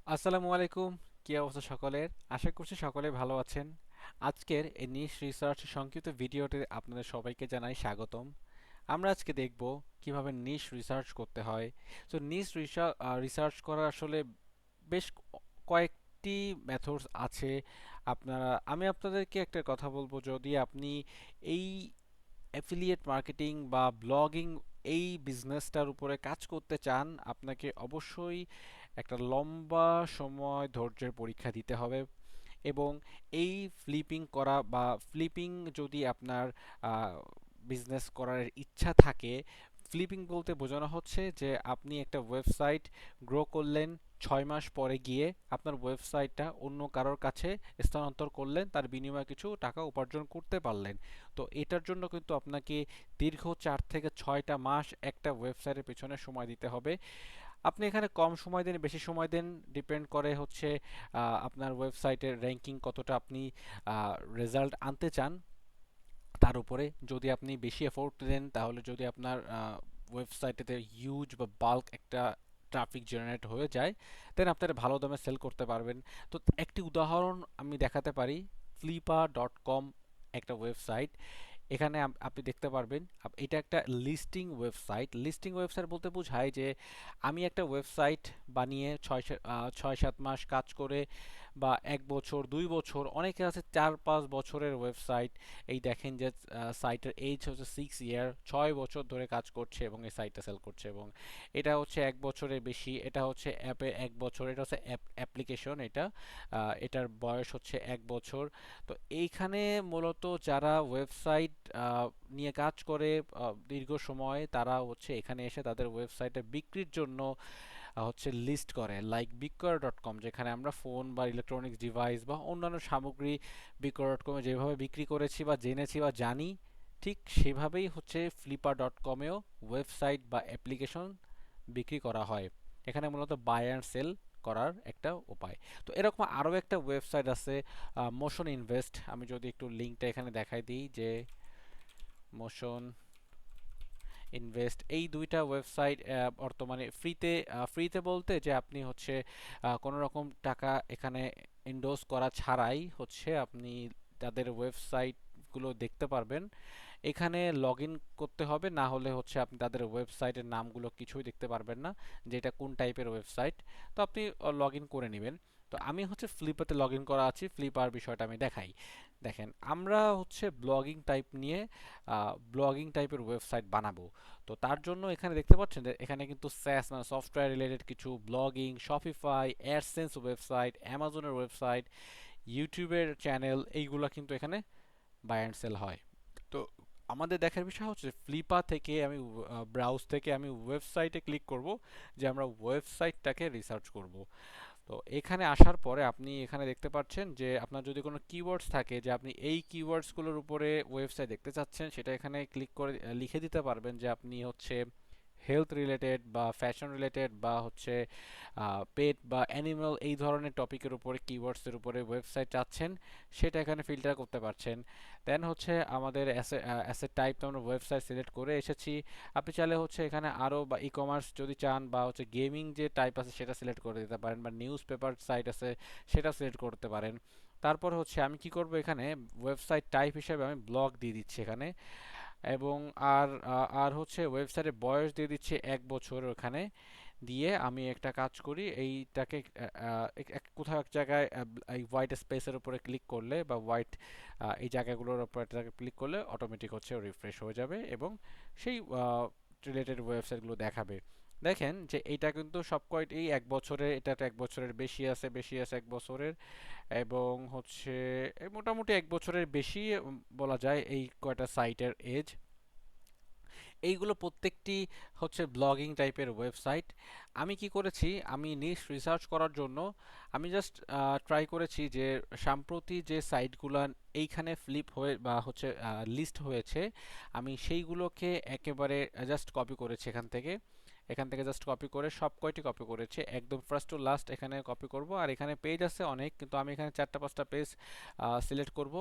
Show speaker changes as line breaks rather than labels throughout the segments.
আসসালামু আলাইকুম। কি অবস্থা সকলের? আশা করছি সকলে ভালো আছেন। আজকের এই নিশ রিসার্চ সংক্ষিপ্ত ভিডিওতে আপনাদের সবাইকে জানাই স্বাগতম। আমরা আজকে দেখব কিভাবে নিশ রিসার্চ করতে হয়। তো নিশ রিসার্চ করার আসলে বেশ কয়েকটি মেথডস আছে। আমি আপনাদেরকে একটা কথা বলবো, যদি আপনি এই অ্যাফিলিয়েট মার্কেটিং বা ব্লগিং এই বিজনেসটার উপরে কাজ করতে চান, আপনাকে অবশ্যই একটা লম্বা সময় ধৈর্যের পরীক্ষা দিতে হবে। এবং এই ফ্লিপিং করা বা ফ্লিপিং যদি আপনার বিজনেস করার ইচ্ছা থাকে, ফ্লিপিং বলতে বোঝানো হচ্ছে যে আপনি একটা ওয়েবসাইট গ্রো করলেন, 6 মাস পরে গিয়ে আপনার ওয়েবসাইটটা অন্য কারোর কাছে স্থানান্তর করলেন, তার বিনিময়ে কিছু টাকা উপার্জন করতে পারলেন। তো এটার জন্য কিন্তু আপনাকে দীর্ঘ 4 থেকে 6টা মাস একটা ওয়েবসাইটের পেছনে সময় দিতে হবে। আপনি এখানে কম সময় দেন, বেশি সময় দেন, ডিপেন্ড করে হচ্ছে আপনার ওয়েবসাইটের র্যাঙ্কিং কতটা আপনি রেজাল্ট আনতে চান তার উপরে। যদি আপনি বেশি এফোর্ট দেন, তাহলে যদি আপনার ওয়েবসাইটেতে হিউজ বা বাল্ক একটা ট্রাফিক জেনারেট হয়ে যায়, দেন আপনারা ভালো দামে সেল করতে পারবেন। তো একটি উদাহরণ আমি দেখাতে পারি। flipper.com একটা ওয়েবসাইট। এখানে আপনি দেখতে পারবেন এটা একটা লিস্টিং ওয়েবসাইট। লিস্টিং ওয়েবসাইট বলতে বোঝায় যে আমি একটা ওয়েবসাইট বানিয়ে 6-7 মাস কাজ করে, বা 1 বছর 2 বছর, অনেকে আছে 4-5 বছরের ওয়েবসাইট। এই দেখেন যে সাইটের এজ হচ্ছে 6 ইয়ার, 6 বছর ধরে কাজ করছে এবং এই সাইটটা সেল করছে। এবং এটা হচ্ছে 1 বছরের বেশি। এটা হচ্ছে অ্যাপের 1 বছর, এটা হচ্ছে অ্যাপ্লিকেশন। এটার বয়স হচ্ছে 1 বছর। তো এইখানে মূলত যারা ওয়েবসাইট নিয়ে কাজ করে দীর্ঘ সময়, তারা হচ্ছে এখানে এসে তাদের ওয়েবসাইটে বিক্রির জন্য হচ্ছে লিস্ট করে, লাইক বিক্রয়.কম, যেখানে আমরা ফোন বা ইলেকট্রনিক্স ডিভাইস বা অন্যান্য সামগ্রী বিক্রয়.কমে যেভাবে বিক্রি করেছি বা জেনেছি বা জানি, ঠিক সেভাবেই হচ্ছে ফ্লিপার.কমেও ওয়েবসাইট বা অ্যাপ্লিকেশন বিক্রি করা হয়। এখানে মূলত বাই অ্যান্ড সেল করার একটা উপায়। তো এরকম আরও একটা ওয়েবসাইট আছে, মোশন ইনভেস্ট। আমি যদি একটু লিঙ্কটা এখানে দেখাই দিই, যে মোশন ইনভেস্ট, এই দুইটা ওয়েবসাইট বর্তমানে ফ্রিতে বলতে যে আপনি হচ্ছে কোনো রকম টাকা এখানে এন্ডোর্স করা ছাড়াই হচ্ছে আপনি তাদের ওয়েবসাইটগুলো দেখতে পারবেন। এখানে লগ ইন করতে হবে, না হলে হচ্ছে আপনি তাদের ওয়েবসাইটের নামগুলো কিছুই দেখতে পারবেন না, যে এটা কোন টাইপের ওয়েবসাইট। তো আপনি লগ ইন করে নেবেন। তো আমি হচ্ছে ফ্লিপাতে লগ ইন করা আছি, ফ্লিপার বিষয়টা আমি দেখাই। দেখেন, আমরা হচ্ছে ব্লগিং টাইপের ওয়েবসাইট বানাবো। তো তার জন্য এখানে দেখতে পাচ্ছেন যে এখানে কিন্তু স্যাস মানে সফটওয়্যার রিলেটেড কিছু ব্লগিং, শপিফাই, অ্যাডসেন্স ওয়েবসাইট, অ্যামাজনের ওয়েবসাইট, ইউটিউবের চ্যানেল, এইগুলো কিন্তু এখানে বাই অ্যান্ড সেল হয়। তো আমাদের দেখার বিষয় হচ্ছে ফ্লিপা থেকে আমি ব্রাউজ থেকে আমি ওয়েবসাইটে ক্লিক করব, যে আমরা ওয়েবসাইটটাকে রিসার্চ করব। তো এখানে আসার পরে আপনি এখানে দেখতে পাচ্ছেন যে আপনার যদি কোনো কিওয়ার্ডস থাকে, যে আপনি এই কিওয়ার্ডসগুলোর উপরে ওয়েবসাইট দেখতে চাচ্ছেন, সেটা এখানে ক্লিক করে লিখে দিতে পারবেন যে আপনি হচ্ছে হেলথ রিলেটেড বা ফ্যাশন রিলেটেড বা হচ্ছে পেট বা অ্যানিমাল, এই ধরনের টপিকের উপরে কিওয়ার্ডসের উপরে ওয়েবসাইট চাচ্ছেন, সেটা এখানে ফিল্টার করতে পারছেন। দেন হচ্ছে আমাদের অ্যাসেট টাইপ তো আমরা ওয়েবসাইট সিলেক্ট করে এসেছি। আপনি চাইলে হচ্ছে এখানে আরও বা ই কমার্স যদি চান, বা হচ্ছে গেমিং যে টাইপ আছে সেটা সিলেক্ট করে দিতে পারেন, বা নিউজ পেপার সাইট আছে সেটা সিলেক্ট করতে পারেন। তারপর হচ্ছে আমি কি করব, এখানে ওয়েবসাইট টাইপ হিসেবে আমি ব্লগ দিয়ে দিচ্ছি এখানে। এবং আর হচ্ছে ওয়েবসাইটের বয়স দিয়ে দিচ্ছি 1 বছর। ওখানে দিয়ে আমি একটা কাজ করি, এইটাকে কোথাও এক জায়গায় এই হোয়াইট স্পেসের উপরে ক্লিক করলে, বা হোয়াইট এই জায়গাগুলোর উপর ক্লিক করলে অটোমেটিক হচ্ছে রিফ্রেশ হয়ে যাবে এবং সেই রিলেটেড ওয়েবসাইটগুলো দেখাবে। দেখেন যে এইটা কিন্তু সব কয়টি 1 বছরের, এটা তো 1 বছরের বেশি আছে 1 বছরের। এবং হচ্ছে মোটামুটি 1 বছরের বেশি বলা যায় এই কয়টা সাইটের এজ। এইগুলো প্রত্যেকটি হচ্ছে ব্লগিং টাইপের ওয়েবসাইট। আমি কি করেছি, আমি নিশ রিসার্চ করার জন্য আমি জাস্ট ট্রাই করেছি যে সাম্প্রতি যে সাইটগুলো এইখানে ফ্লিপ হয়ে বা হচ্ছে লিস্ট হয়েছে, আমি সেইগুলোকে একেবারে জাস্ট কপি করেছি এখান থেকে। এখান থেকে জাস্ট কপি করে সব কয়টি কপি করেছি, একদম ফার্স্ট টু লাস্ট এখানে কপি করব। আর এখানে পেজ আছে অনেক, কিন্তু আমি এখানে 4টা 5টা পেজ সিলেক্ট করব।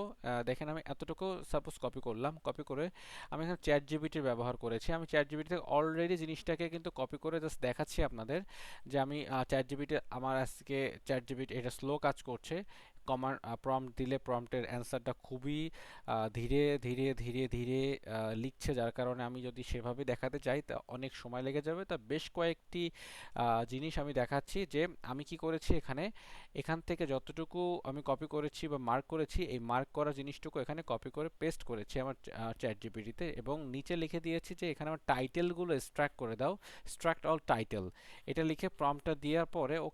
দেখেন আমি এতটুকু সাপোজ কপি করলাম, কপি করে আমি এখানে চ্যাট জিপিটির ব্যবহার করেছি। আমি চ্যাট জিপিটি থেকে অলরেডি জিনিসটাকে কিন্তু কপি করে জাস্ট দেখাচ্ছি আপনাদের যে আমি চ্যাট জিপিটি, আমার আজকে চ্যাট জিপিটি এটা স্লো কাজ করছে। কমান্ড প্রম্পট দিলে প্রম্পটের অ্যান্সারটা খুবই ধীরে ধীরে ধীরে ধীরে লিখছে, যার কারণে আমি যদি সেভাবে দেখাতে চাই তা অনেক সময় লেগে যাবে। তা বেশ কয়েকটি জিনিস আমি দেখাচ্ছি যে আমি কি করেছি এখানে, এখান থেকে যতটুকু আমি কপি করেছি বা মার্ক করেছি, এই মার্ক করা জিনিসটুকু এখানে কপি করে পেস্ট করেছি আমার চ্যাট জিপিটিতে, এবং নিচে লিখে দিয়েছি যে এখানে আমার টাইটেলগুলো এক্সট্রাক্ট করে দাও, এক্সট্রাক্ট অল টাইটেল। এটা লিখে প্রম্পটটা দেওয়ার পরে ও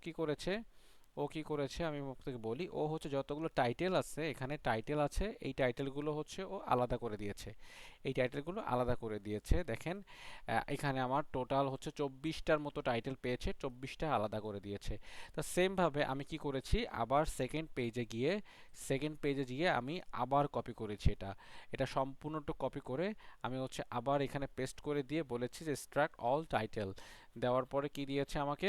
কি করেছে আমি আপনাকে বলি। ও হচ্ছে যতগুলো টাইটেল আছে, এখানে টাইটেল আছে, এই টাইটেলগুলো হচ্ছে ও আলাদা করে দিয়েছে। এই টাইটেলগুলো আলাদা করে দিয়েছে দেখেন। এখানে আমার টোটাল হচ্ছে 24টার মতো টাইটেল পেয়েছে, 24টা আলাদা করে দিয়েছে। তো সেমভাবে আমি কি করেছি, আবার সেকেন্ড পেজে গিয়ে আমি আবার কপি করেছি। এটা সম্পূর্ণটা কপি করে আমি হচ্ছে আবার এখানে পেস্ট করে দিয়ে বলেছি যে এক্সট্রাক্ট অল টাইটেল। দেওয়ার পরে কি দিয়েছে আমাকে,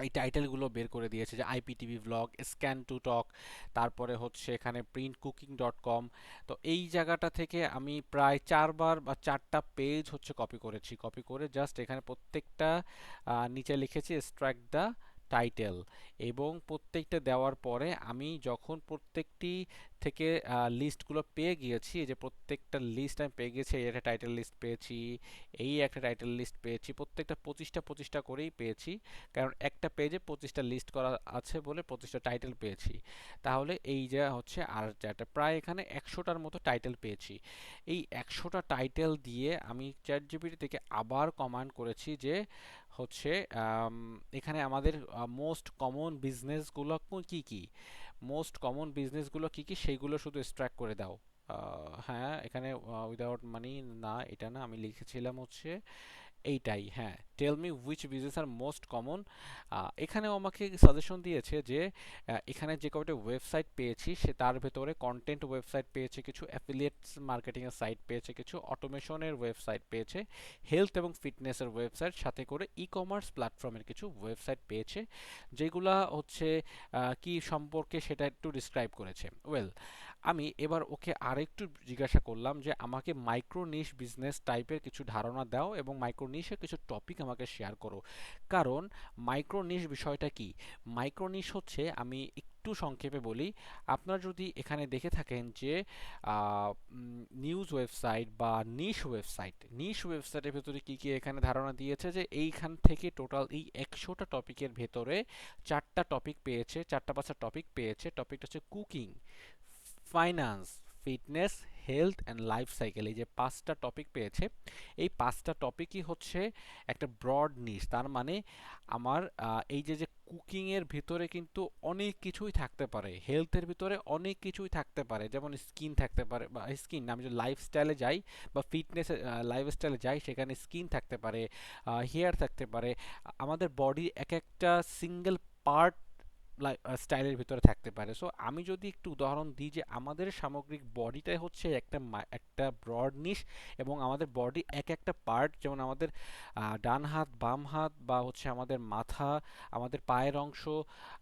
এই টাইটেলগুলো বের করে দিয়েছে যে IPTV blog, scan to talk, তারপরে হচ্ছে এখানে printcooking.com। তো এই জায়গাটা থেকে আমি প্রায় 4বার বা 4টা পেজ হচ্ছে কপি করেছি। কপি করে জাস্ট এখানে প্রত্যেকটা নিচে লিখেছি এক্সট্রাক্ট দ্য টাইটেল, এবং প্রত্যেকটা দেওয়ার পরে আমি যখন প্রত্যেকটি থেকে লিস্টগুলো পেয়ে গিয়েছি, এই যে প্রত্যেকটা লিস্ট আমি পেয়ে গেছি, এই একটা টাইটেল লিস্ট পেয়েছি, এই একটা টাইটেল লিস্ট পেয়েছি, প্রত্যেকটা 25টা করেই পেয়েছি, কারণ একটা পেজে 25টা লিস্ট করা আছে বলে 25টা টাইটেল পেয়েছি। তাহলে এই যে হচ্ছে আর যেটা প্রায় এখানে 100টার মতো টাইটেল পেয়েছি। এই 100টা টাইটেল দিয়ে আমি চ্যাট জিপিটি থেকে আবার কমান্ড করেছি যে হচ্ছে এখানে আমাদের মোস্ট কমন বিজনেসগুলো কি কি, সেইগুলো শুধু এক্সট্রাক্ট করে দাও। হ্যাঁ, এখানে উইদাউট মানি না, এটা না, আমি লিখেছিলাম হচ্ছে এইটাই, হ্যাঁ, tell me which business are most common. এখানেও আমাকে সাজেশন দিয়েছে যে এখানে যে কয়টা ওয়েবসাইট পেয়েছি সে তার ভেতরে কন্টেন্ট ওয়েবসাইট পেয়েছে, কিছু অ্যাফিলিয়েটস মার্কেটিংয়ের সাইট পেয়েছে, কিছু অটোমেশনের ওয়েবসাইট পেয়েছে, হেলথ এবং ফিটনেসের ওয়েবসাইট, সাথে করে ই কমার্স প্ল্যাটফর্মের কিছু ওয়েবসাইট পেয়েছে, যেগুলা হচ্ছে কি সম্পর্কে সেটা একটু ডিসক্রাইব করেছে। ওয়েল, আমি এবার ওকে আরেকটু জিজ্ঞাসা করলাম যে আমাকে মাইক্রো নিশ বিজনেস টাইপের কিছু ধারণা দাও এবং মাইক্রো নিশের কিছু টপিক আমাকে শেয়ার করো। কারণ মাইক্রো নিশ বিষয়টা কি, মাইক্রো নিশ হচ্ছে, আমি একটু সংক্ষেপে বলি, আপনারা যদি এখানে দেখে থাকেন যে নিউজ ওয়েবসাইট বা নিশ ওয়েবসাইটের ভেতরে কি কি এখানে ধারণা দিয়েছে, যে এইখান থেকে টোটাল এই 100টা টপিকের ভেতরে 4টা টপিক পেয়েছে, 4টা 5টা টপিক পেয়েছে। টপিকটা হচ্ছে cooking, finance, fitness, health and life cycle. এই যে 5টা টপিক পেয়েছে, এই 5টা টপিকই হচ্ছে একটা ব্রড নিশ। তার মানে আমার এই যে যে কুকিংয়ের ভিতরে কিন্তু অনেক কিছুই থাকতে পারে, হেলথের ভিতরে অনেক কিছুই থাকতে পারে, যেমন স্কিন থাকতে পারে, বা স্কিন আমি যদি লাইফস্টাইলে যাই বা ফিটনেস লাইফস্টাইলে যাই, সেখানে স্কিন থাকতে পারে, হেয়ার থাকতে পারে, আমাদের বডি এক একটা সিঙ্গেল পার্ট স্টাইলের ভিতরে থাকতে পারে। সো আমি যদি একটু উদাহরণ দিই যে আমাদের সামগ্রিক বডিটাই হচ্ছে একটা ব্রড নিশ, এবং আমাদের বডি এক একটা পার্ট, যেমন আমাদের ডান হাত, বাম হাত, বা হচ্ছে আমাদের মাথা, আমাদের পায়ের অংশ,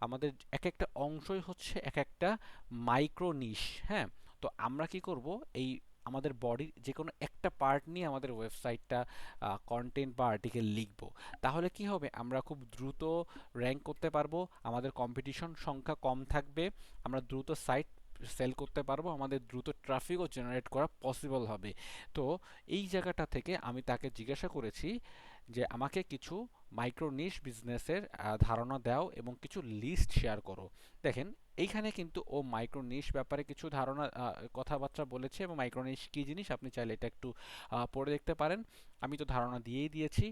আমাদের এক একটা অংশই হচ্ছে এক একটা মাইক্রো নিশ। হ্যাঁ, তো আমরা কি করব, এই আমাদের বডির যে কোনো একটা পার্ট নিয়ে আমাদের ওয়েবসাইটটা কন্টেন্ট বা আর্টিকেল লিখব। তাহলে কি হবে, আমরা খুব দ্রুত র্যাঙ্ক করতে পারবো, আমাদের কম্পিটিশন সংখ্যা কম থাকবে, আমরা দ্রুত সাইট সেল করতে পারবো, আমাদের দ্রুত ট্রাফিকও জেনারেট করা পসিবল হবে। তো এই জায়গাটা থেকে আমি তাকে জিজ্ঞাসা করেছি যে আমাকে কিছু মাইক্রো নিশ বিজনেসের ধারণা দাও এবং কিছু লিস্ট শেয়ার করো। দেখেন, এইখানে কিন্তু ও মাইক্রো নিশ ব্যাপারে কিছু ধারণা কথাবার্তা বলেছে, এবং মাইক্রো নিশ কী জিনিস আপনি চাইলে এটা একটু পড়ে দেখতে পারেন। আমি তো ধারণা দিয়েই দিয়েছি।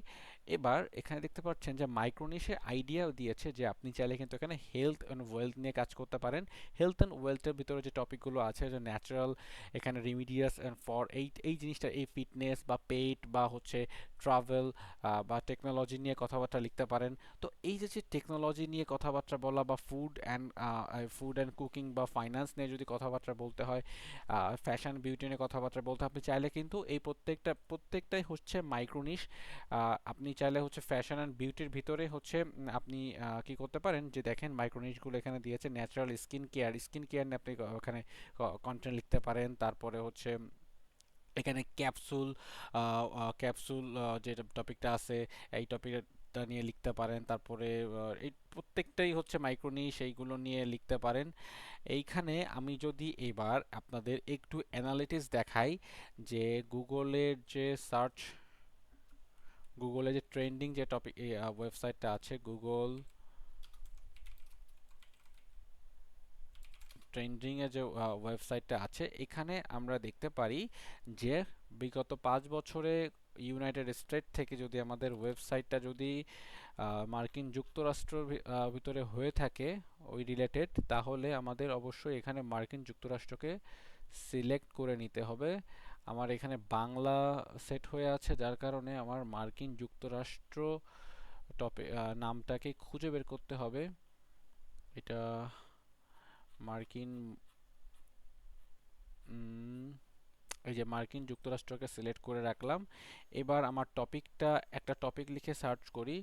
এবার এখানে দেখতে পাচ্ছেন যে মাইক্রোনিশে আইডিয়াও দিয়েছে যে আপনি চাইলে কিন্তু এখানে হেলথ অ্যান্ড ওয়েলথ নিয়ে কাজ করতে পারেন। হেলথ অ্যান্ড ওয়েলথের ভিতরে যে টপিকগুলো আছে, যে ন্যাচারাল, এখানে রিমিডিয়াস অ্যান্ড ফর, এই জিনিসটা, এই ফিটনেস বা পেট বা হচ্ছে ট্রাভেল বা টেকনোলজি নিয়ে কথাবার্তা লিখতে পারেন। তো এই যে যে টেকনোলজি নিয়ে কথাবার্তা বলা বা food and food and cooking বা ফাইন্যান্স নিয়ে যদি কথাবার্তা বলতে হয়, ফ্যাশন বিউটি নিয়ে কথাবার্তা বলতে আপনি চাইলে কিন্তু এই প্রত্যেকটাই হচ্ছে মাইক্রোনিশ। আপনি চাইলে হচ্ছে ফ্যাশন অ্যান্ড বিউটির ভিতরে হচ্ছে আপনি কি করতে পারেন যে দেখেন মাইক্রোনিশগুলো এখানে দিয়েছে, ন্যাচারাল স্কিন কেয়ার নিয়ে আপনি ওখানে কন্টেন্ট লিখতে পারেন। তারপরে হচ্ছে এখানে ক্যাপসুল যে টপিকটা আছে এই টপিকটা নিয়ে লিখতে পারেন। তারপরে এই প্রত্যেকটাই হচ্ছে মাইক্রোনিশ, এইগুলো নিয়ে লিখতে পারেন। এইখানে আমি যদি এবার আপনাদের একটু অ্যানালিটিক্স দেখাই যে গুগলের যে সার্চ, গুগলে যে ট্রেন্ডিং যে টপিক ওয়েবসাইটটা আছে, গুগল ট্রেন্ডিং এ যে ওয়েবসাইটটা আছে, এখানে আমরা দেখতে পারি যে বিগত 5 বছরে ইউনাইটেড স্টেট থেকে যদি আমাদের ওয়েবসাইটটা যদি মার্কিন যুক্তরাষ্ট্রের ভিতরে হয়ে থাকে ওই রিলেটেড, তাহলে আমাদের অবশ্যই এখানে মার্কিন যুক্তরাষ্ট্রকে সিলেক্ট করে নিতে হবে। আমার এখানে বাংলা সেট হয়ে আছে, যার কারণে আমার মার্কিন যুক্তরাষ্ট্র নামটাকে খুঁজে বের করতে হবে। এটা মার্কিন উম, এই যে মার্কিন যুক্তরাষ্ট্রকে সিলেক্ট করে রাখলাম। এবার আমার একটা টপিক লিখে সার্চ করি।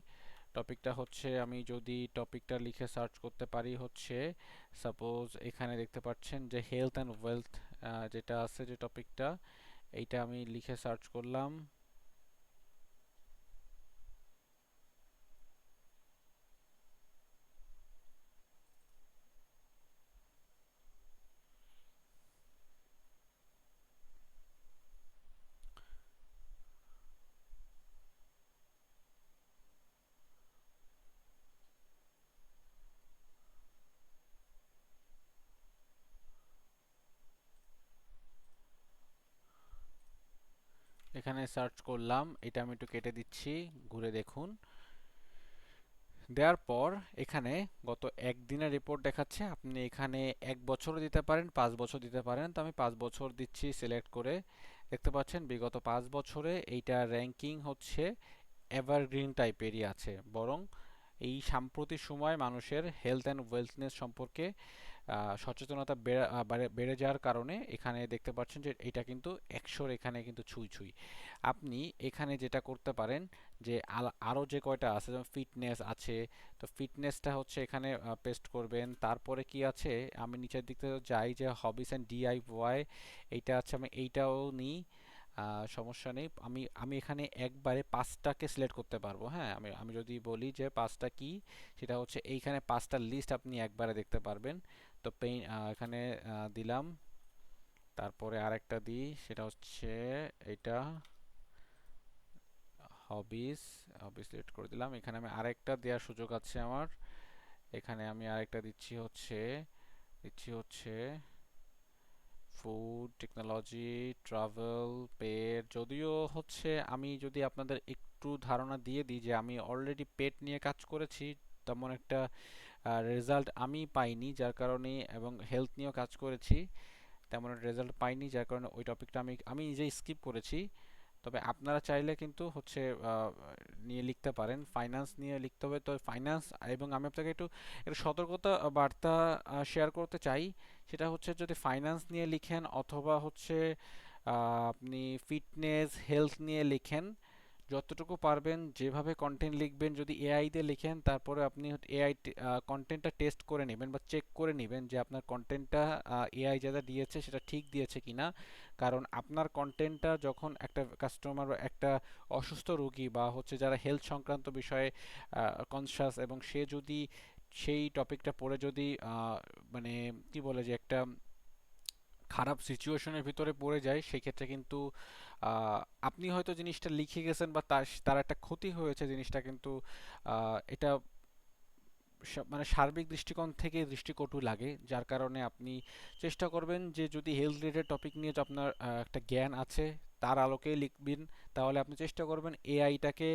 টপিকটা হচ্ছে, আমি যদি টপিকটা লিখে সার্চ করতে পারি হচ্ছে, সাপোজ এখানে দেখতে পাচ্ছেন যে হেলথ অ্যান্ড ওয়েলথ যেটা আছে যে টপিকটা, এইটা আমি লিখে সার্চ করলাম। এখানে সার্চ করলাম, এটা আমি একটু কেটে দিচ্ছি, ঘুরে দেখুন। দেওয়ার পর এখানে গত একদিনের রিপোর্ট দেখাচ্ছে। আপনি এখানে 1 বছরও দিতে পারেন, 5 বছর দিতে পারেন। তো আমি 5 বছর দিচ্ছি সিলেক্ট করে। দেখতে পাচ্ছেন বিগত 5 বছরে এইটা র্যাঙ্কিং হচ্ছে এভারগ্রিন টাইপেরই আছে, বরং এই সাম্প্রতিক সময় মানুষের হেলথ অ্যান্ড ওয়েলথনেস সম্পর্কে সচেতনতা বেড়ে যাওয়ার কারণে এখানে দেখতে পাচ্ছেন যে এটা কিন্তু 100-র এখানে কিন্তু ছুঁই ছুঁই। আপনি এখানে যেটা করতে পারেন যে আরও যে কয়টা আছে, যেমন ফিটনেস আছে, তো ফিটনেসটা হচ্ছে এখানে পেস্ট করবেন। তারপরে কি আছে, আমি নিচের দিক থেকে যাই যে হবিস অ্যান্ড ডিআইওয়াই, এইটা আছে, আমি এইটাও নিই, সমস্যা নেই। আমি এখানে একবারে 5টাকে সিলেক্ট করতে পারবো। হ্যাঁ, আমি আমি যদি বলি যে 5টা কি, সেটা হচ্ছে এইখানে 5টার লিস্ট আপনি একবারে দেখতে পারবেন। তো এখানে দিলাম। তারপরে আরেকটা দিই, সেটা হচ্ছে এইটা হবিস। হবিস সিলেক্ট করে দিলাম। এখানে আমি আরেকটা দেওয়ার সুযোগ আছে আমার। এখানে আমি আরেকটা দিচ্ছি হচ্ছে ফুড, টেকনোলজি, ট্রাভেল, পেট। যদিও হচ্ছে আমি যদি আপনাদের একটু ধারণা দিয়ে দিই যে আমি অলরেডি পেট নিয়ে কাজ করেছি, তেমন একটা রেজাল্ট আমি পাইনি, যার কারণে, এবং হেলথ নিয়েও কাজ করেছি, তেমন একটা রেজাল্ট পাইনি, যার কারণে ওই টপিকটা আমি নিজেই স্কিপ করেছি। তবে আপনারা চাইলে কিন্তু হচ্ছে নিয়ে লিখতে পারেন, ফাইন্যান্স নিয়ে লিখতে হবে। তো ফাইন্যান্স, এবং আমি আপনাকে একটু একটু সতর্কতা বার্তা শেয়ার করতে চাই। সেটা হচ্ছে যদি ফাইন্যান্স নিয়ে লিখেন অথবা হচ্ছে আপনি ফিটনেস হেলথ নিয়ে লিখেন, যতটুকু পারবেন যেভাবে কন্টেন্ট লিখবেন, যদি এআই দিয়ে লিখেন, তারপরে আপনি এআই কন্টেন্টটা টেস্ট করে নেবেন বা চেক করে নেবেন যে আপনার কন্টেন্টটা এআই যেটা দিয়েছে সেটা ঠিক দিয়েছে কিনা। কারণ আপনার কন্টেন্টটা যখন একটা কাস্টমার বা একটা অসুস্থ রোগী বা হচ্ছে যারা হেলথ সংক্রান্ত বিষয়ে কনসাস, এবং সে যদি সেই টপিকটা পড়ে যদি মানে কি বলে যে একটা খারাপ সিচুয়েশনের ভিতরে পড়ে যায়, সেক্ষেত্রে কিন্তু আপনি হয়তো জিনিসটা লিখে গেছেন বা তার একটা ক্ষতি হয়েছে, জিনিসটা কিন্তু এটা মানে সার্বিক দৃষ্টিকোণ থেকে দৃষ্টিকটু লাগে। যার কারণে আপনি চেষ্টা করবেন যে যদি হেলথ রিলেটেড টপিক নিয়ে যে আপনার একটা জ্ঞান আছে তার আলোকে লিখবেন, তাহলে আপনি চেষ্টা করবেন এআইটাকে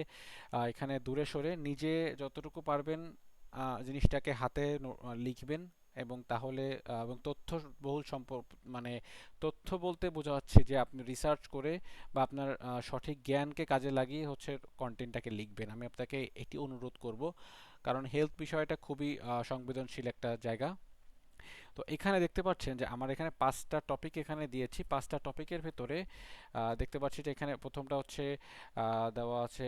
এখানে দূরে সরে নিজে যতটুকু পারবেন জিনিসটাকে হাতে লিখবেন। এবং তাহলে এবং তথ্য বহুল মানে তথ্য বলতে বোঝা যাচ্ছে যে আপনি রিসার্চ করে বা আপনার সঠিক জ্ঞানকে কাজে লাগিয়ে হচ্ছে কন্টেন্টটাকে লিখবেন। আমি আপনাকে এটি অনুরোধ করব, কারণ হেলথ বিষয়টা খুবই সংবেদনশীল একটা জায়গা। তো এখানে দেখতে পাচ্ছেন যে আমার এখানে 5টা টপিক এখানে দিয়েছি। 5টা টপিকের ভেতরে দেখতে পাচ্ছি যে এখানে প্রথমটা হচ্ছে দেওয়া আছে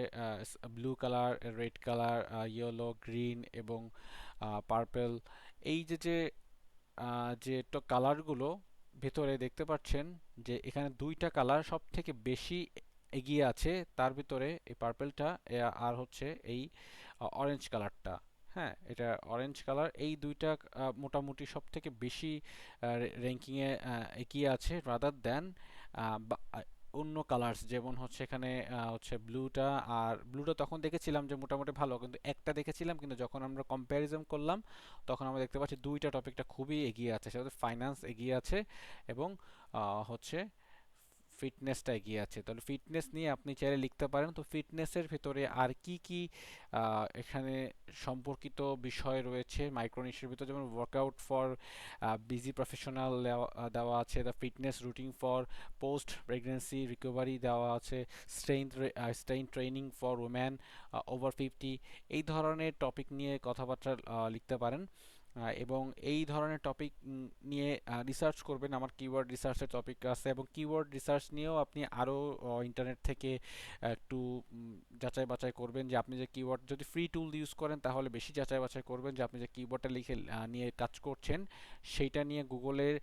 blue colour, red colour, yellow, green এবং পার্পল। এই যে কালারগুলো ভেতরে দেখতে পাচ্ছেন যে এখানে দুইটা কালার সব থেকে বেশি এগিয়ে আছে, তার ভিতরে এই পার্পলটা আর হচ্ছে এই অরেঞ্জ কালারটা। হ্যাঁ, এটা অরেঞ্জ কালার, এই দুইটা মোটামুটি সব থেকে বেশি র্যাঙ্কিংয়ে এগিয়ে আছে রাদার দ্যান অন্য কালার্স, যেমন হচ্ছে এখানে হচ্ছে ব্লুটা। আর ব্লুটা তখন দেখেছিলাম যে মোটামুটি ভালো, কিন্তু একটা দেখেছিলাম, কিন্তু যখন আমরা কম্প্যারিজন করলাম তখন আমরা দেখতে পাচ্ছি দুইটা টপিকটা খুবই এগিয়ে আছে। সেটা ফাইন্যান্স এগিয়ে আছে এবং হচ্ছে ফিটনেসটা এগিয়ে আছে। তাহলে ফিটনেস নিয়ে আপনি চাইলে লিখতে পারেন। তো ফিটনেসের ভিতরে আর কি কি এখানে সম্পর্কিত বিষয় রয়েছে মাইক্রোনিশের ভিতরে, যেমন ওয়ার্কআউট ফর বিজি প্রফেশনাল দেওয়া আছে, the fitness routine for post pregnancy recovery দেওয়া আছে, strength training for women over 50। এই ধরনের টপিক নিয়ে কথাবার্তা লিখতে পারেন। এবং এই ধরনের টপিক নিয়ে রিসার্চ করবেন। আমার কিওয়ার্ড রিসার্চের টপিক আছে, এবং কিওয়ার্ড রিসার্চ নিয়েও আপনি আরও ইন্টারনেট থেকে একটু যাচাই বাছাই করবেন যে আপনি যে কিওয়ার্ড, যদি ফ্রি টুল ইউজ করেন তাহলে বেশি যাচাই বাছাই করবেন যে আপনি যে কিওয়ার্ডটা লিখে নিয়ে কাজ করছেন সেইটা নিয়ে গুগলের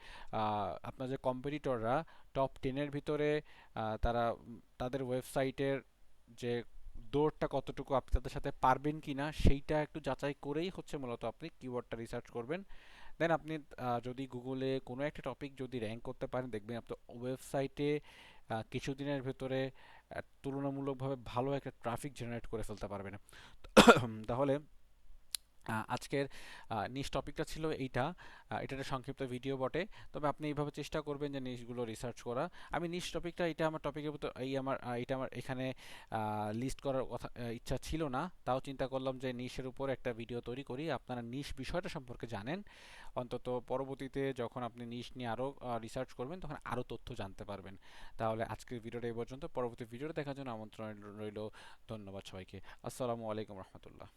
আপনার যে কম্পিটিটররা টপ 10-এর ভিতরে তারা তাদের ওয়েবসাইটের যে দৌড়টা কতটুকু আপনি তাদের সাথে পারবেন কিনা সেইটা একটু যাচাই করেই হচ্ছে মূলত আপনি কিওয়ার্ডটা রিসার্চ করবেন। দেন আপনি যদি গুগলে কোনো একটা টপিক যদি র্যাঙ্ক করতে পারেন, দেখবেন আপনার ওয়েবসাইটে কিছুদিনের ভেতরে তুলনামূলকভাবে ভালো একটা ট্রাফিক জেনারেট করে ফেলতে পারবেন। তাহলে আজকের নিশ টপিকটা ছিল এইটা। এটা একটা সংক্ষিপ্ত ভিডিও বটে, তবে আপনি এইভাবে চেষ্টা করবেন যে নিশগুলো রিসার্চ করা। আমি নিশ টপিকটা, এটা আমার টপিকের মতো এটা আমার এখানে লিস্ট করার কথা ইচ্ছা ছিল না, তাও চিন্তা করলাম যে নিশের উপর একটা ভিডিও তৈরি করি, আপনারা নিশ বিষয়টা সম্পর্কে জানেন। অন্তত পরবর্তীতে যখন আপনি নিশ নিয়ে আরও রিসার্চ করবেন তখন আরও তথ্য জানতে পারবেন। তাহলে আজকের ভিডিওটা এই পর্যন্ত। পরবর্তী ভিডিওটা দেখার জন্য আমন্ত্রণ রইল। ধন্যবাদ সবাইকে। আসসালামু আলাইকুম রহমতুল্লাহ।